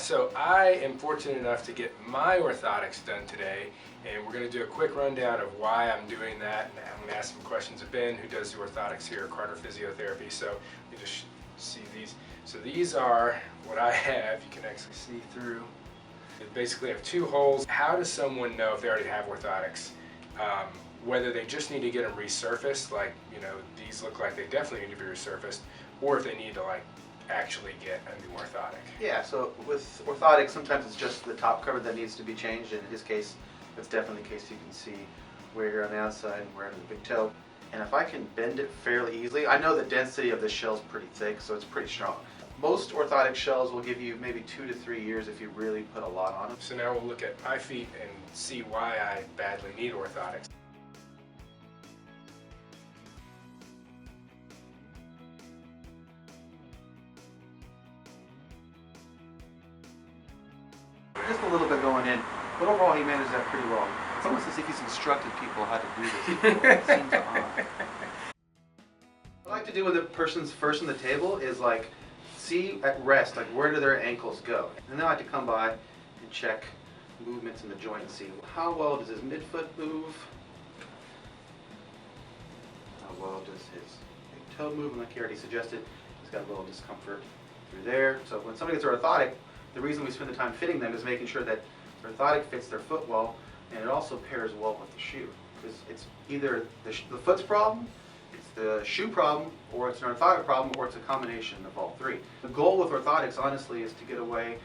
So I am fortunate enough to get my orthotics done today, and we're going to do a quick rundown of why I'm doing that, and I'm going to ask some questions of Ben, who does the orthotics here at Carter Physiotherapy. So let me just see these. So these are what I have. You can actually see through. They basically have two holes. How does someone know if they already have orthotics? Whether they just need to get them resurfaced, like, you know, these look like they definitely need to be resurfaced, or if they need to like actually get a new orthotic. Yeah, so with orthotics, sometimes it's just the top cover that needs to be changed. In his case, that's definitely the case. You can see where you're on the outside and where under the big toe. And if I can bend it fairly easily, I know the density of the shell is pretty thick, so it's pretty strong. Most orthotic shells will give you maybe 2 to 3 years if you really put a lot on them. So now we'll look at my feet and see why I badly need orthotics. Just a little bit going in, but overall he managed that pretty well. It's almost as if he's instructed people how to do this. It seems odd. What I like to do when the person's first on the table is like see at rest, like where do their ankles go? And then I like to come by and check movements in the joint and see how well does his midfoot move? How well does his big toe move? And like he already suggested, he's got a little discomfort through there. So when somebody gets orthotic, the reason we spend the time fitting them is making sure that the orthotic fits their foot well, and it also pairs well with the shoe. Because it's either the foot's problem, it's the shoe problem, or it's an orthotic problem, or it's a combination of all three. The goal with orthotics, honestly, is to get away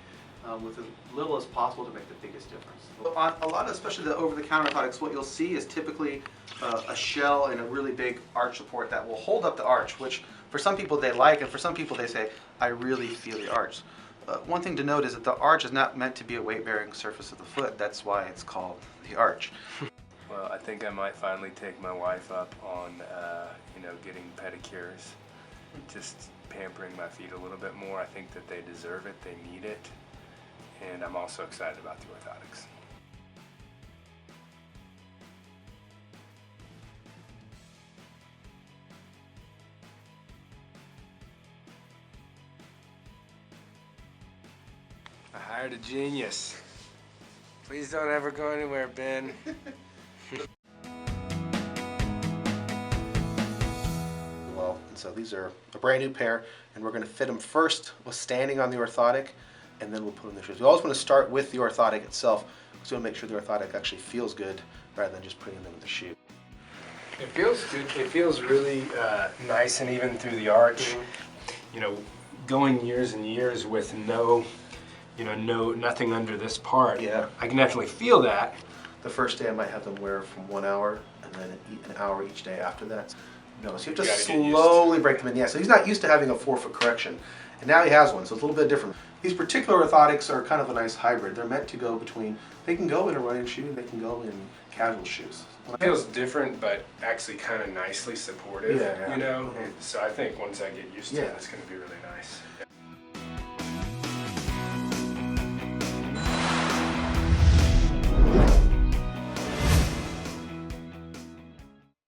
with as little as possible to make the biggest difference. On a lot of, especially the over-the-counter orthotics, what you'll see is typically a shell and a really big arch support that will hold up the arch, which for some people they like, and for some people they say, I really feel the arch. One thing to note is that the arch is not meant to be a weight-bearing surface of the foot. That's why it's called the arch. Well, I think I might finally take my wife up on, getting pedicures, just pampering my feet a little bit more. I think that they deserve it, they need it, and I'm also excited about the orthotics. I hired a genius. Please don't ever go anywhere, Ben. Well, and so these are a brand new pair, and we're going to fit them first with standing on the orthotic, and then we'll put in the shoes. We always want to start with the orthotic itself, because we want to make sure the orthotic actually feels good rather than just putting them in the shoe. It feels good. It feels really nice and even through the arch. Mm-hmm. You know, going years and years with nothing under this part. Yeah. I can definitely feel that. The first day I might have them wear from 1 hour, and then an hour each day after that. No, so you have to slowly break them in. Yeah, so he's not used to having a 4-foot correction, and now he has one, so it's a little bit different. These particular orthotics are kind of a nice hybrid. They're meant to go between, they can go in a running shoe, they can go in casual shoes. It feels different, but actually kind of nicely supportive, Yeah. you know? Mm-hmm. So I think once I get used to it, Yeah. it's going to be really nice.